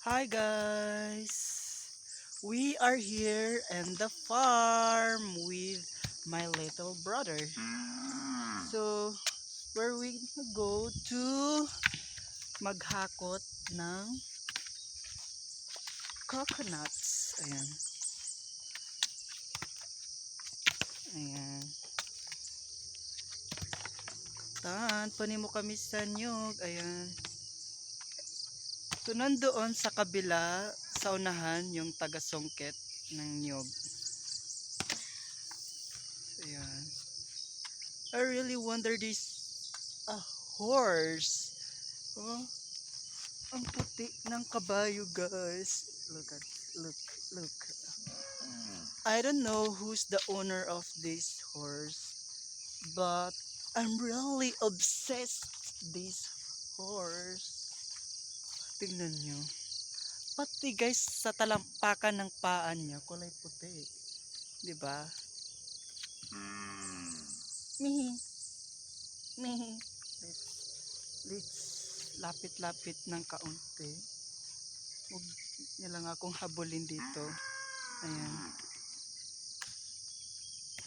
Hi guys! We are here in the farm with my little brother. So, where we go to maghakot ng coconuts. Ayan. Ayan. Tan, panin mo kami sa nyug. Ayan. So, nandoon sa kabila, sa unahan, yung taga-sungkit ng nyug. So, ayan. I really wonder this a horse. Oh, ang puti ng kabayo, guys. Look, look. I don't know who's the owner of this horse, but I'm really obsessed this horse. Tingnan nyo. Pati guys, sa talampakan ng paan niya, kulay puti. 'Di ba? Mihi, mihi. Let's lapit-lapit ng kaunti. Huwag niyo lang akong habulin dito. Ayan.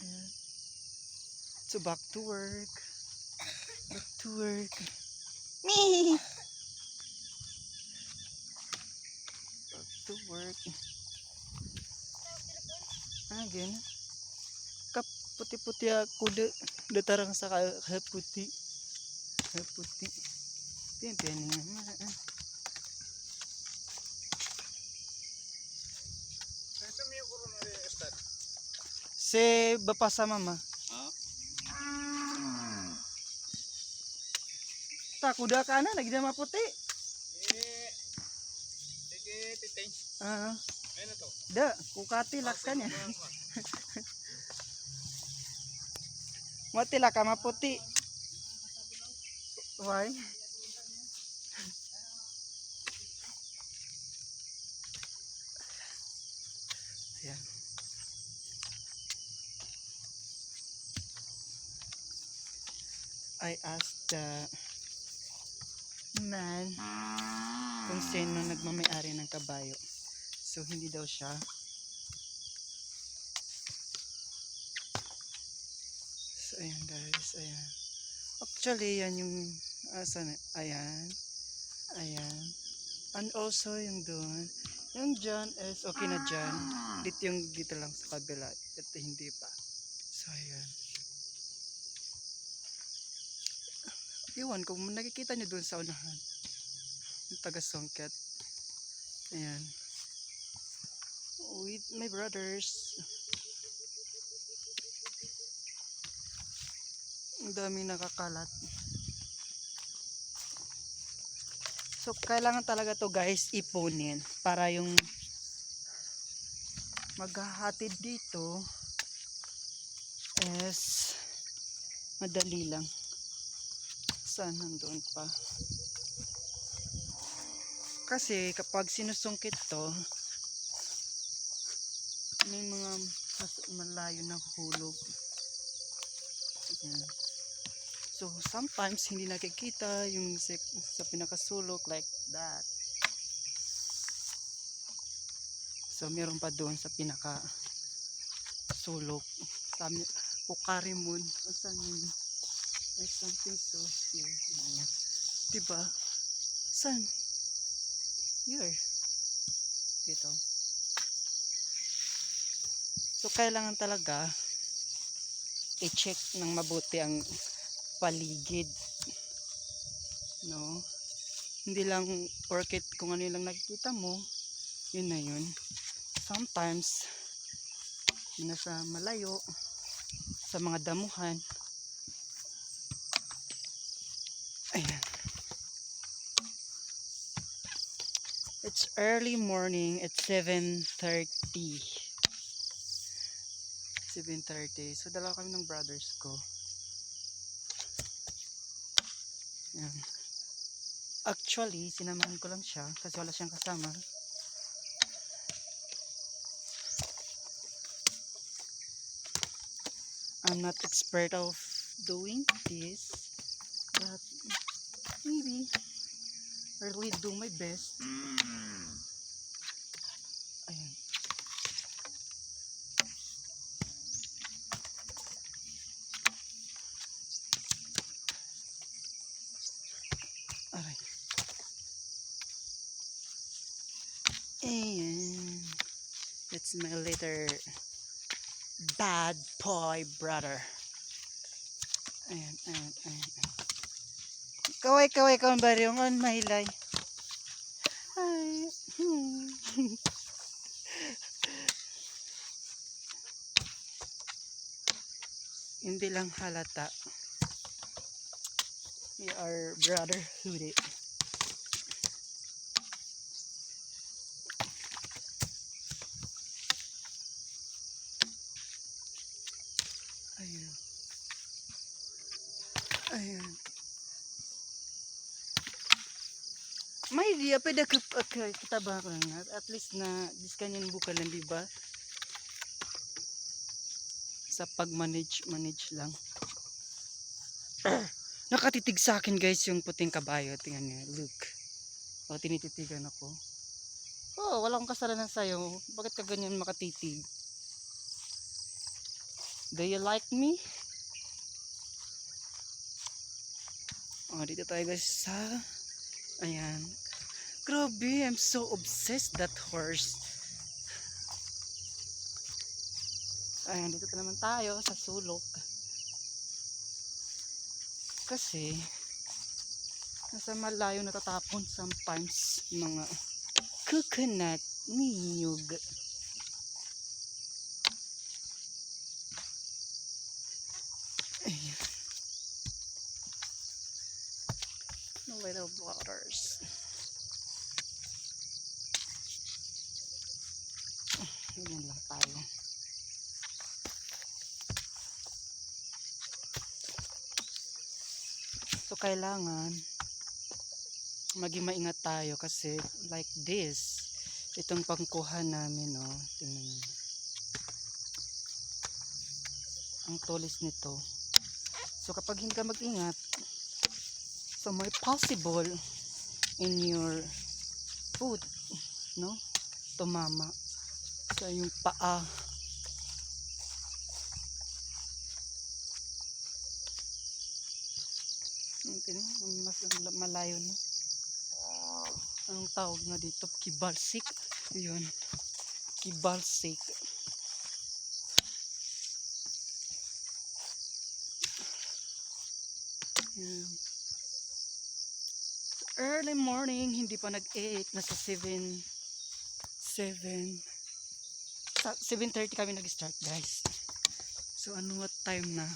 Ayan. So back to work. Back to work. Me. Back to work. Again. Kap puti-puti ako datarang sa puti. Puti. Pian naman. Se bapa sa mama. Ta kuda ka na lagi na maputi. Sige, titeng. Ayun na to. Da, kukati laks ka niya. Matila ka maputi. Why? Ayan. I asked the man kung sino nagmamayari ng kabayo. So hindi daw siya. So ayan guys, ayan. Actually yan yung asan, ayan. Ayan. And also yung doon. Yung dyan is okay na dyan. Dito yung dito lang sa kabila. Ito hindi pa. So ayan. Iwan kung nakikita nyo doon sa unahan. Yung taga-songket. Ayan. With my brothers. Ang daming nakakalat. So kailangan talaga to guys ipunin para yung maghahatid dito is madali lang. Saan nandoon pa? Kasi kapag sinusungkit to, may mga malayo na hulog. Ayan. So sometimes hindi nakikita yung sa pinakasulok like that. So meron pa doon sa pinakasulok. Sa Pukarimon. Saan yun? Like something so here. Ayan. Diba? Saan? Here. Dito. So kailangan talaga i-check ng mabuti ang paligid, no? Hindi lang porket kung ano lang nakikita mo, yun na yun. Sometimes nasa malayo sa mga damuhan. Ayan. It's early morning. It's 7:30. 7:30. So dalawa kami ng brothers ko. Ayan. Actually, sinamahan ko lang siya kasi wala siyang kasama. I'm not expert of doing this, but maybe I really do my best. Ayan. It's my little bad boy brother. Ayan, ayan, ayan. Kaway, kaway, kaway, bariyong on my line. Hi. Hindi lang halata. We are brotherhood. Ayan. Ayan. May dia pwede kita ba ko nga at least na diskanyan buka lang di ba? Sa pag-manage lang. Nakatitig sa akin guys yung puting kabayo. Tingnan niyo, look. O tinititigan ako. Oh, wala akong kasalanan sa'yo. Bakit ka ganyan makatitig? Do you like me? Oh, dito tayo guys sa ayan. Grabe, I'm so obsessed that horse. Ayan, dito naman tayo sa sulok. Kasi nasa malayo natatapon sometimes mga coconut niyog. Ayan. The little waters. Ayan lang tayo. So kailangan maging maingat tayo kasi like this, itong pangkuha namin, oh, tingnan nyo. Ang tulis nito. So kapag hindi ka mag-ingat, so may possible in your foot, no? Tumama sa yung paa. Mas malayo na. Anong tawag na dito? Kibalsik. Yun. Kibalsik. Yan. Early morning, hindi pa nag-8, nasa 7:30 kami nag-start guys. So ano what time na?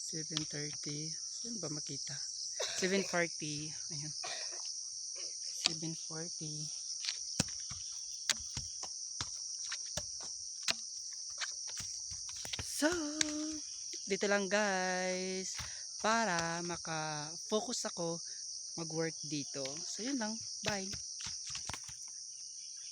7:30. Saan ba makita? 7:40. Ayan. 7:40. So, dito lang guys. Para maka-focus ako mag-work dito. So, yun lang. Bye.